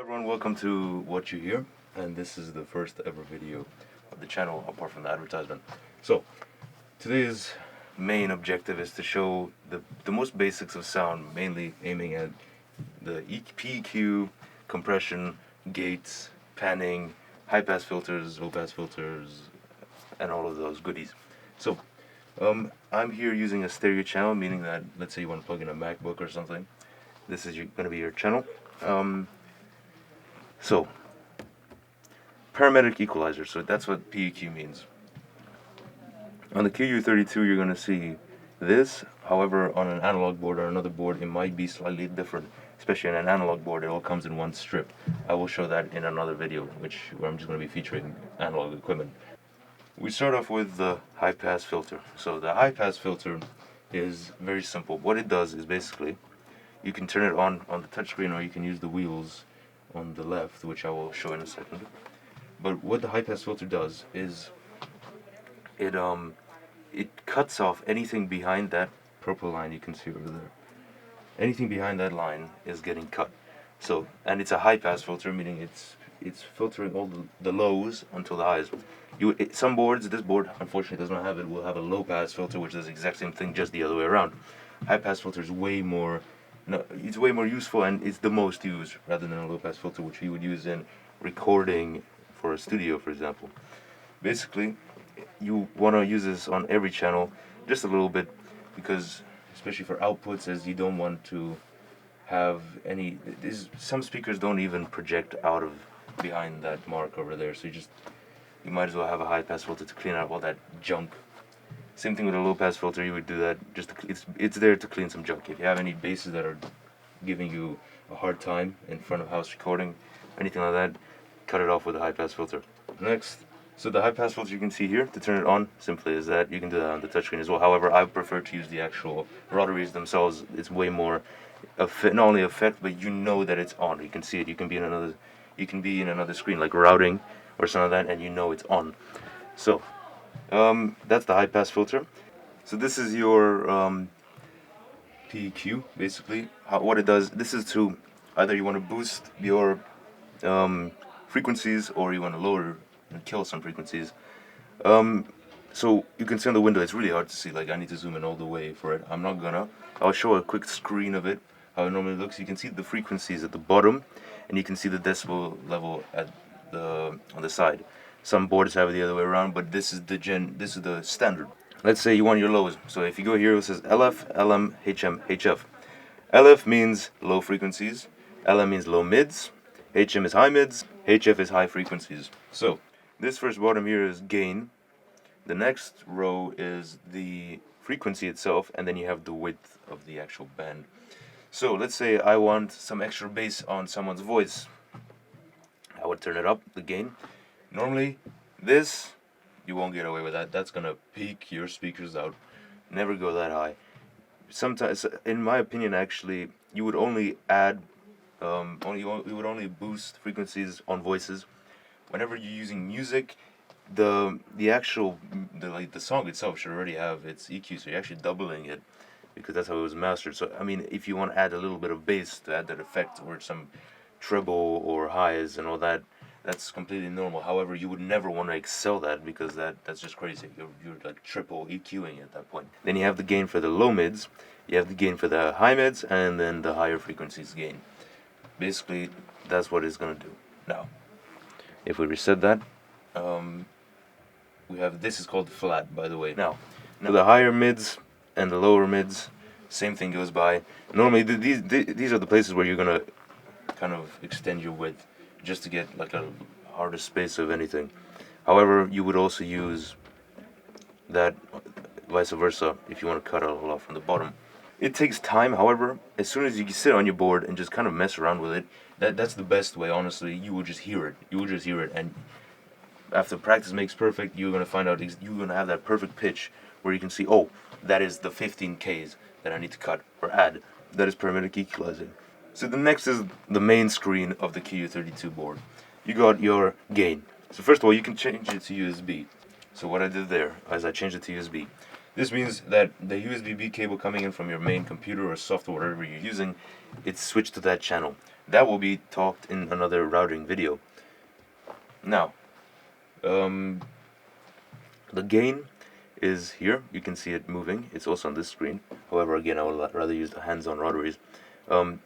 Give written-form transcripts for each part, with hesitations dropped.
everyone, welcome to What You Hear, and this is the first ever video of the channel apart from the advertisement. So, today's main objective is to show the most basics of sound, mainly aiming at the PEQ, compression, gates, panning, high-pass filters, low-pass filters, and all of those goodies. So, I'm here using a stereo channel, meaning that, let's say you want to plug in a MacBook or something, this is going to be your channel. So, parametric equalizer, so that's what PEQ means. On the Qu-32 you're going to see this, however on an analog board or another board it might be slightly different, especially on an analog board it all comes in one strip. I will show that in another video where I'm just going to be featuring analog equipment. We start off with the high pass filter. So the high pass filter is very simple. What it does is basically you can turn it on the touchscreen or you can use the wheels on the left, which I will show in a second. But what the high pass filter does is it cuts off anything behind that purple line you can see over there. Anything behind that line is getting cut. So, and it's a high pass filter, meaning it's filtering all the lows until the highs. Some boards, this board unfortunately does not have it, will have a low pass filter which does the exact same thing, just the other way around. High pass filter is way more useful and it's the most used rather than a low pass filter, which you would use in recording for a studio, for example. Basically, you want to use this on every channel just a little bit, because especially for outputs, as you don't want to have any, some speakers don't even project out of behind that mark over there, so you might as well have a high pass filter to clean out all that junk. Same thing with a low pass filter, you would do that just it's there to clean some junk. If you have any basses that are giving you a hard time in front of house recording, anything like that, cut it off with a high pass filter. Next, so the high pass filter you can see here, to turn it on simply is that you can do that on the touchscreen as well. However, I prefer to use the actual rotaries themselves. It's way more not only effect, but you know that it's on. You can see it. You can be in another screen like routing or something like that, and you know it's on. So that's the high pass filter. So this is your PEQ basically. What it does, this is to either you want to boost your frequencies or you want to lower and kill some frequencies. So you can see on the window, it's really hard to see, like I need to zoom in all the way for it. I'll show a quick screen of it, how it normally looks. You can see the frequencies at the bottom and you can see the decibel level on the side. Some boards have it the other way around, but this is the standard. Let's say you want your lows. So if you go here, it says LF, LM, HM, HF. LF means low frequencies, LM means low mids, HM is high mids, HF is high frequencies. So this first bottom here is gain. The next row is the frequency itself, and then you have the width of the actual band. So let's say I want some extra bass on someone's voice. I would turn it up, the gain. Normally, this, you won't get away with that. That's gonna peak your speakers out. Never go that high. Sometimes, in my opinion, actually, you would only add, you would only boost frequencies on voices whenever you're using music. The song itself should already have its EQ, so you're actually doubling it because that's how it was mastered. So I mean, if you want to add a little bit of bass to add that effect, or some treble or highs and all that, that's completely normal. However, you would never want to excel that, because that's just crazy. You're like triple EQing at that point. Then you have the gain for the low mids, you have the gain for the high mids, and then the higher frequencies gain. Basically, that's what it's gonna do. Now, if we reset that, we have, this is called flat, by the way. Now the higher mids and the lower mids, same thing goes by. Normally these are the places where you're gonna kind of extend your width just to get like a harder space of anything. However, you would also use that vice versa if you want to cut it all off from the bottom. It takes time, however, as soon as you sit on your board and just kind of mess around with it, that's the best way, honestly. You will just hear it, and after practice makes perfect, you're going to find out, you're going to have that perfect pitch where you can see, oh, that is the 15 Ks that I need to cut or add. That is parametric equalizing. So the next is the main screen of the Qu-32 board. You got your gain. So first of all, you can change it to USB. So what I did there is I changed it to USB. This means that the USB-B cable coming in from your main computer or software, whatever you're using, it's switched to that channel. That will be talked in another routing video. Now, the gain is here. You can see it moving. It's also on this screen. However, again, I would rather use the hands-on rotary.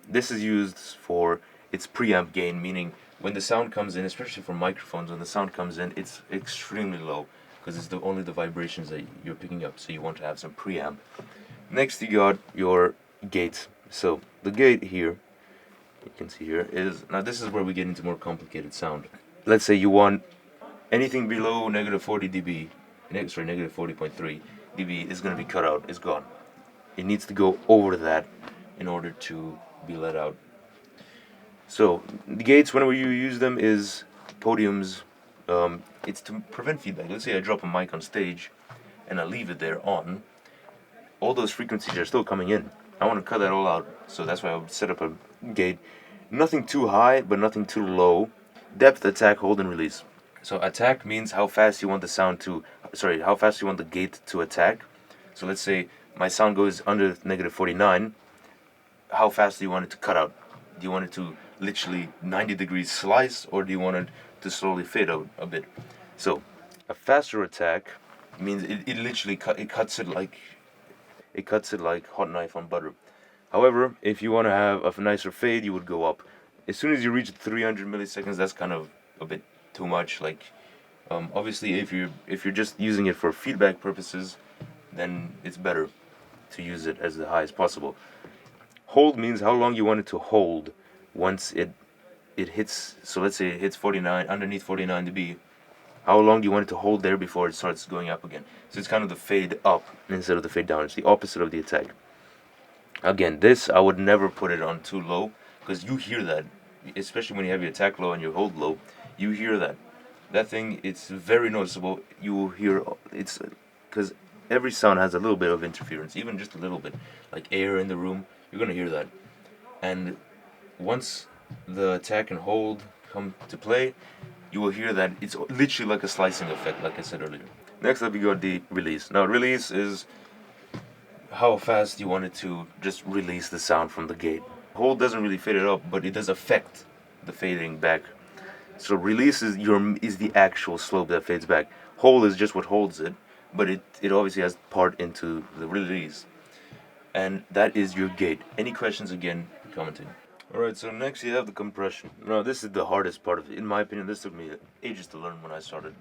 This is used for its preamp gain, meaning when the sound comes in, especially for microphones, when the sound comes in, it's extremely low because it's only the vibrations that you're picking up. So you want to have some preamp. Next, you got your gate. So the gate here, you can see here, is now this is where we get into more complicated sound. Let's say you want anything below negative 40 dB, negative 40.3 dB is going to be cut out, is gone. It needs to go over that in order to be let out. So the gates, whenever you use them, is podiums. It's to prevent feedback. Let's say I drop a mic on stage and I leave it there on. All those frequencies are still coming in. I want to cut that all out, so that's why I would set up a gate. Nothing too high, but nothing too low. Depth, attack, hold, and release. So attack means how fast you want the sound to, how fast you want the gate to attack. So let's say my sound goes under negative 49. How fast do you want it to cut out? Do you want it to literally 90 degrees slice, or do you want it to slowly fade out a bit? So a faster attack means it literally cuts it like hot knife on butter. However, if you want to have a nicer fade, you would go up. As soon as you reach 300 milliseconds, that's kind of a bit too much. Like, obviously, if you're just using it for feedback purposes, then it's better to use it as the high as possible. Hold means how long you want it to hold once it hits. So let's say it hits 49, underneath 49 dB. How long do you want it to hold there before it starts going up again? So it's kind of the fade up instead of the fade down. It's the opposite of the attack. Again, this I would never put it on too low because you hear that, especially when you have your attack low and your hold low. You hear that. That thing, it's very noticeable. You will hear it's because every sound has a little bit of interference, even just a little bit, like air in the room. You're gonna hear that, and once the attack and hold come to play, you will hear that it's literally like a slicing effect, like I said earlier. Next up, you got the release. Now, release is how fast you want it to just release the sound from the gate. Hold doesn't really fade it up, but it does affect the fading back. So release is the actual slope that fades back. Hold is just what holds it, but it obviously has part into the release. And that is your gate. Any questions, again, commenting. Alright, so next you have the compression. Now this is the hardest part of it. In my opinion, this took me ages to learn when I started.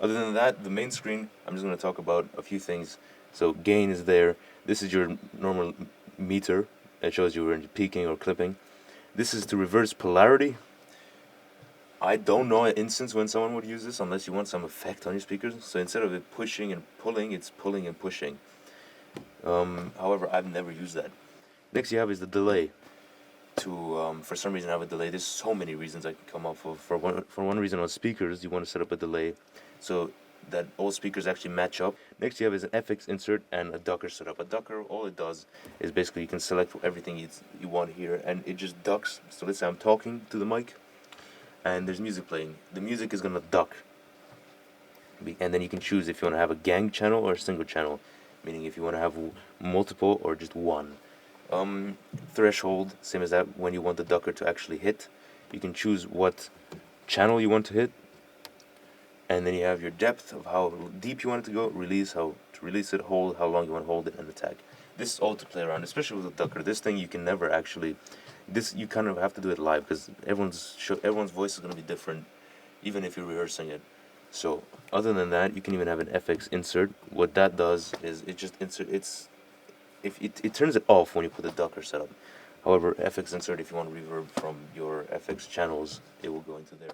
Other than that, the main screen, I'm just going to talk about a few things. So gain is there. This is your normal meter. It shows you when you're peaking or clipping. This is to reverse polarity. I don't know an instance when someone would use this unless you want some effect on your speakers. So instead of it pushing and pulling, it's pulling and pushing. However, I've never used that. Next you have is the delay. For some reason I have a delay. There's so many reasons I can come up with. For one reason on speakers, you want to set up a delay so that all speakers actually match up. Next you have is an FX insert and a ducker setup. A ducker, all it does is basically you can select everything you want here, and it just ducks. So let's say I'm talking to the mic and there's music playing. The music is gonna duck, and then you can choose if you want to have a gang channel or a single channel, meaning if you want to have multiple or just one. Threshold, same as that. When you want the ducker to actually hit, you can choose what channel you want to hit, and then you have your depth of how deep you want it to go, release, how to release it, hold, how long you want to hold it, and attack. This is all to play around, especially with the ducker. This thing you can never actually, you kind of have to do it live because everyone's voice is going to be different, even if you're rehearsing it. So other than that, you can even have an FX insert. What that does is it just it turns it off when you put the ducker setup. However, FX insert, if you want reverb from your FX channels, it will go into there.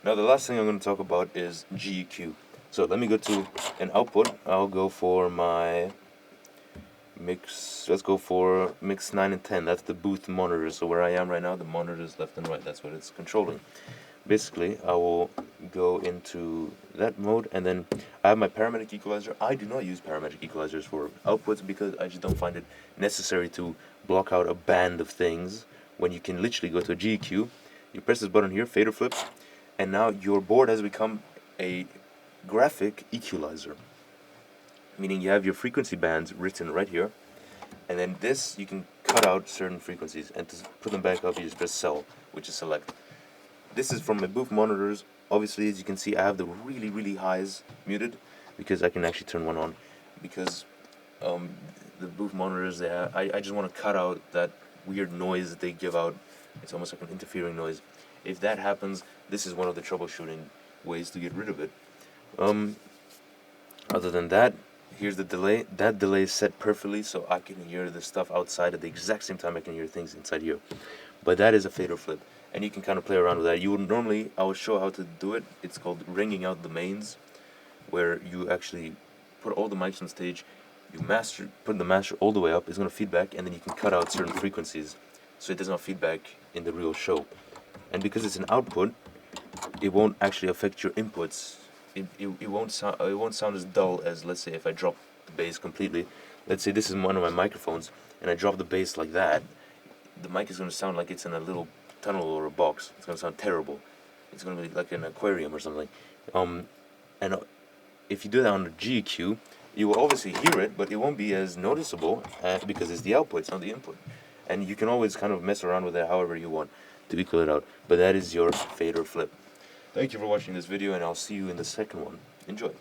Now the last thing I'm going to talk about is GEQ. So let me go to an output. I'll go for my mix. Let's go for mix 9 and 10. That's the booth monitor. So where I am right now, the monitor is left and right. That's what it's controlling. Basically, I will go into that mode, and then I have my parametric equalizer. I do not use parametric equalizers for outputs because I just don't find it necessary to block out a band of things when you can literally go to a GEQ. You press this button here, fader flip, and now your board has become a graphic equalizer, meaning you have your frequency bands written right here, and then this you can cut out certain frequencies, and to put them back up you just press cell, which is select. This is from my booth monitors. Obviously, as you can see, I have the really highs muted because I can actually turn one on, because the booth monitors, I just want to cut out that weird noise that they give out. It's almost like an interfering noise. If that happens, this is one of the troubleshooting ways to get rid of it. Other than that, here's the delay. That delay is set perfectly so I can hear the stuff outside at the exact same time I can hear things inside here. But that is a fader flip, and you can kind of play around with that. You would normally, I will show how to do it. It's called ringing out the mains, where you actually put all the mics on stage, you put the master all the way up, it's going to feedback, and then you can cut out certain frequencies so it does not feedback in the real show. And because it's an output, it won't actually affect your inputs. It won't sound as dull as, let's say, if I drop the bass completely. Let's say this is one of my microphones and I drop the bass like that, the mic is going to sound like it's in a little tunnel or a box. It's going to sound terrible. It's going to be like an aquarium or something. And if you do that on a GEQ, you will obviously hear it, but it won't be as noticeable because it's the output, it's not the input. And you can always kind of mess around with it however you want to equal it out. But that is your fader flip. Thank you for watching this video, and I'll see you in the second one. Enjoy.